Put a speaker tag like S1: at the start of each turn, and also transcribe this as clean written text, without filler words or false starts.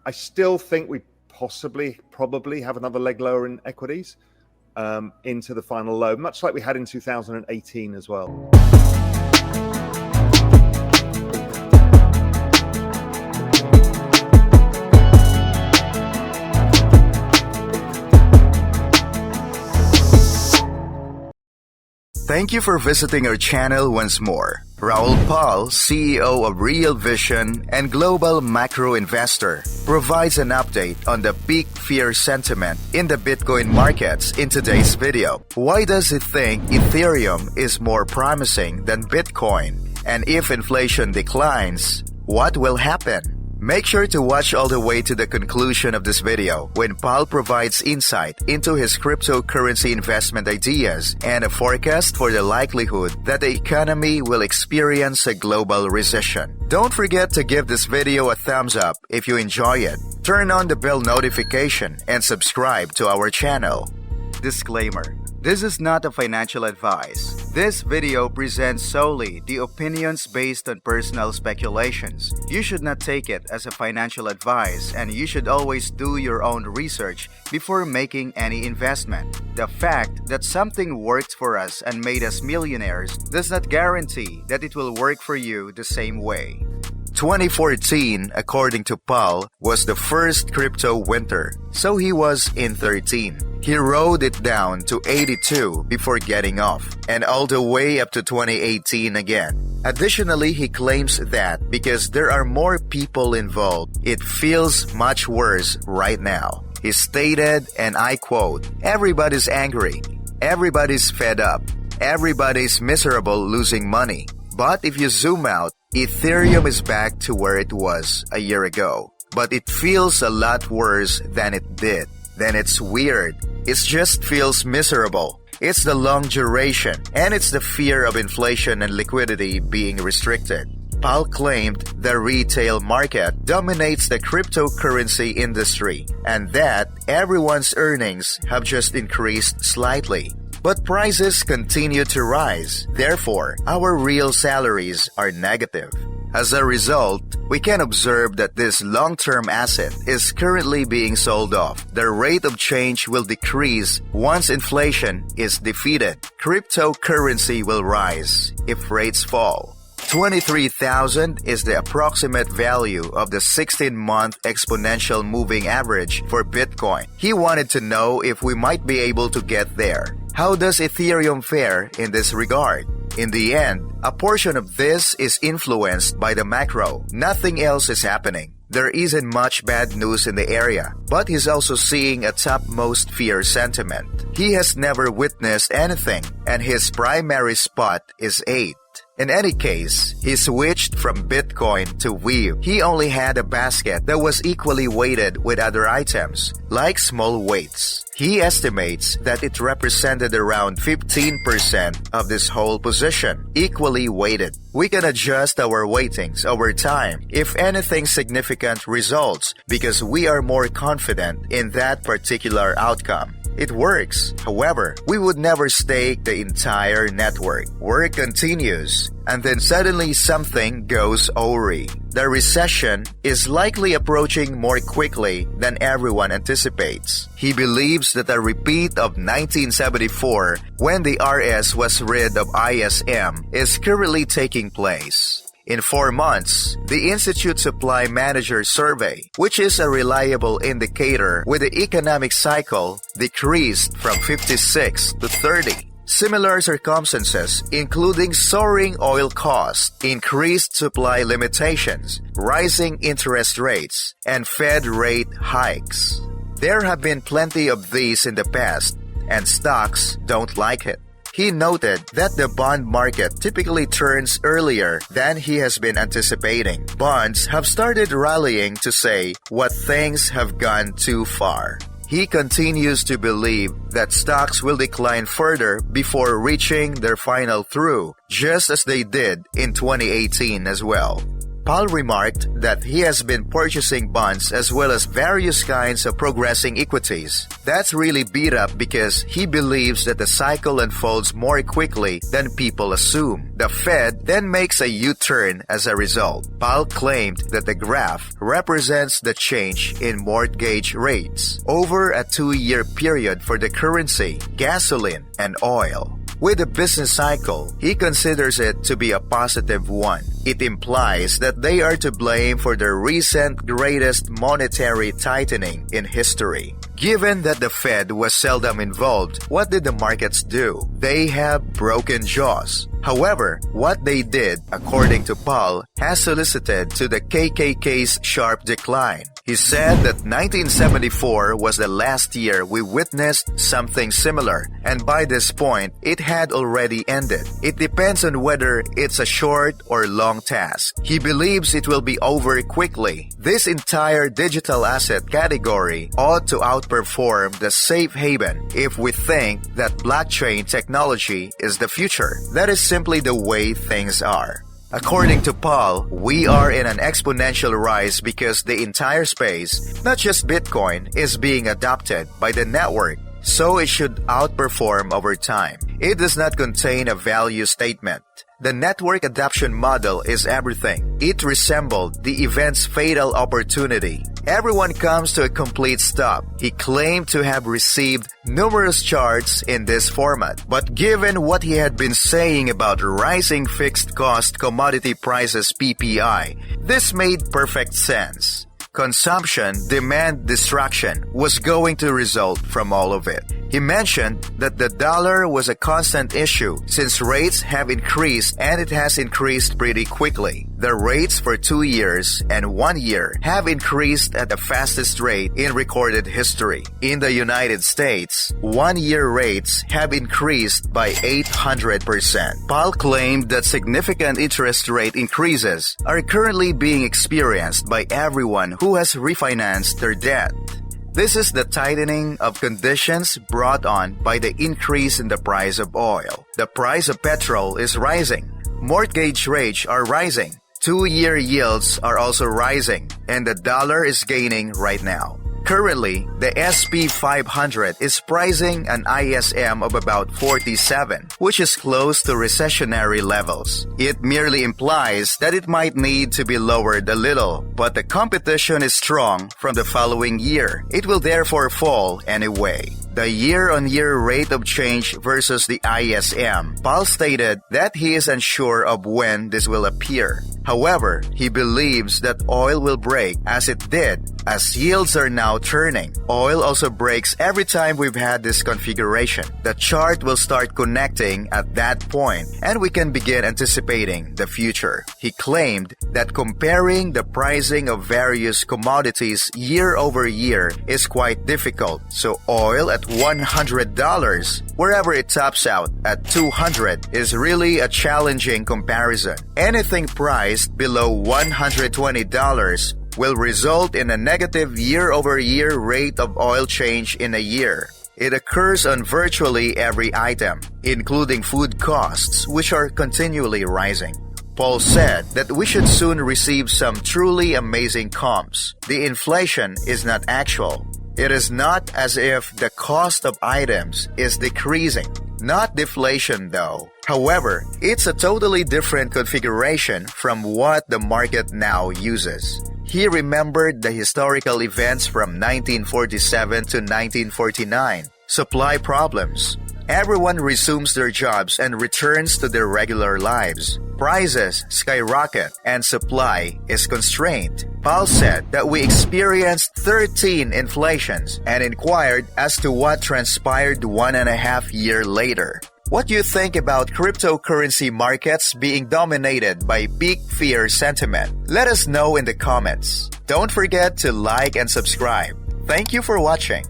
S1: I still think we probably have another leg lower in equities into the final low, much like we had in 2018 as well.
S2: Thank you for visiting our channel once more. Raoul Paul, CEO of Real Vision and global macro investor, provides an update on the peak fear sentiment in the Bitcoin markets in today's video. Why does he think Ethereum is more promising than Bitcoin? And if inflation declines, what will happen? Make sure to watch all the way to the conclusion of this video when Paul provides insight into his cryptocurrency investment ideas and a forecast for the likelihood that the economy will experience a global recession. Don't forget to give this video a thumbs up if you enjoy it. Turn on the bell notification and subscribe to our channel. Disclaimer: this is not a financial advice. This video presents solely the opinions based on personal speculations. You should not take it as a financial advice, and you should always do your own research before making any investment. The fact that something worked for us and made us millionaires does not guarantee that it will work for you the same way. 2014, according to Paul, was the first crypto winter, so he was in 13. He rode it down to 82 before getting off, and all the way up to 2018 again. Additionally, he claims that because there are more people involved, it feels much worse right now. He stated, and I quote, "Everybody's angry. Everybody's fed up. Everybody's miserable losing money. But if you zoom out, Ethereum is back to where it was a year ago. But it feels a lot worse than it did. Then it's weird. It just feels miserable. It's the long duration, and it's the fear of inflation and liquidity being restricted." Paul claimed the retail market dominates the cryptocurrency industry and that everyone's earnings have just increased slightly. But prices continue to rise. Therefore, our real salaries are negative. As a result, we can observe that this long-term asset is currently being sold off. The rate of change will decrease once inflation is defeated. Cryptocurrency will rise if rates fall. 23,000 is the approximate value of the 16-month exponential moving average for Bitcoin. He wanted to know if we might be able to get there. How does Ethereum fare in this regard? In the end, a portion of this is influenced by the macro. Nothing else is happening. There isn't much bad news in the area, but he's also seeing a topmost fear sentiment. He has never witnessed anything, and his primary spot is 8. In any case, he switched from Bitcoin to Weave. He only had a basket that was equally weighted with other items, like small weights. He estimates that it represented around 15% of this whole position, equally weighted. We can adjust our weightings over time if anything significant results because we are more confident in that particular outcome. It works. However, we would never stake the entire network. Work continues, and then suddenly something goes awry. The recession is likely approaching more quickly than everyone anticipates. He believes that a repeat of 1974, when the RS was rid of ISM, is currently taking place. In 4 months, the Institute Supply Manager Survey, which is a reliable indicator with the economic cycle, decreased from 56 to 30. Similar circumstances, including soaring oil costs, increased supply limitations, rising interest rates, and Fed rate hikes. There have been plenty of these in the past, and stocks don't like it. He noted that the bond market typically turns earlier than he has been anticipating. Bonds have started rallying to say what things have gone too far. He continues to believe that stocks will decline further before reaching their final through, just as they did in 2018 as well. Paul remarked that he has been purchasing bonds as well as various kinds of progressing equities. That's really beat up because he believes that the cycle unfolds more quickly than people assume. The Fed then makes a U-turn as a result. Paul claimed that the graph represents the change in mortgage rates over a 2-year period for the currency, gasoline, and oil. With the business cycle, he considers it to be a positive one. It implies that they are to blame for the recent greatest monetary tightening in history. Given that the Fed was seldom involved, what did the markets do? They have broken jaws. However, what they did, according to Paul, has solicited to the KKK's sharp decline. He said that 1974 was the last year we witnessed something similar, and by this point, it had already ended. It depends on whether it's a short or long task. He believes it will be over quickly. This entire digital asset category ought to outperform the safe haven if we think that blockchain technology is the future. That is simply the way things are. According to Paul, we are in an exponential rise because the entire space, not just Bitcoin, is being adopted by the network, so it should outperform over time. It does not contain a value statement. The network adoption model is everything. It resembled the event's fatal opportunity. Everyone comes to a complete stop. He claimed to have received numerous charts in this format, but given what he had been saying about rising fixed cost commodity prices PPI, this made perfect sense. Consumption, demand destruction was going to result from all of it. He mentioned that the dollar was a constant issue since rates have increased and it has increased pretty quickly. The rates for 2 years and 1 year have increased at the fastest rate in recorded history. In the United States, 1-year rates have increased by 800%. Paul claimed that significant interest rate increases are currently being experienced by everyone who has refinanced their debt. This is the tightening of conditions brought on by the increase in the price of oil. The price of petrol is rising. Mortgage rates are rising. 2-year yields are also rising, and the dollar is gaining right now. Currently, the SP 500 is pricing an ISM of about 47, which is close to recessionary levels. It merely implies that it might need to be lowered a little, but the competition is strong from the following year. It will therefore fall anyway. The year-on-year rate of change versus the ISM, Paul stated that he is unsure of when this will appear. However, he believes that oil will break as it did, as yields are now turning. Oil also breaks every time we've had this configuration. The chart will start connecting at that point, and we can begin anticipating the future. He claimed that comparing the pricing of various commodities year over year is quite difficult, so oil at $100, wherever it tops out at $200, is really a challenging comparison. Anything priced below $120 will result in a negative year-over-year rate of oil change in a year. It occurs on virtually every item, including food costs, which are continually rising. Paul said that we should soon receive some truly amazing comps. The inflation is not actual. It is not as if the cost of items is decreasing. Not deflation though. However, it's a totally different configuration from what the market now uses. He remembered the historical events from 1947 to 1949. Supply problems. Everyone resumes their jobs and returns to their regular lives. Prices skyrocket and supply is constrained. Paul said that we experienced 13 inflations and inquired as to what transpired 1.5 years later. What do you think about cryptocurrency markets being dominated by peak fear sentiment? Let us know in the comments. Don't forget to like and subscribe. Thank you for watching.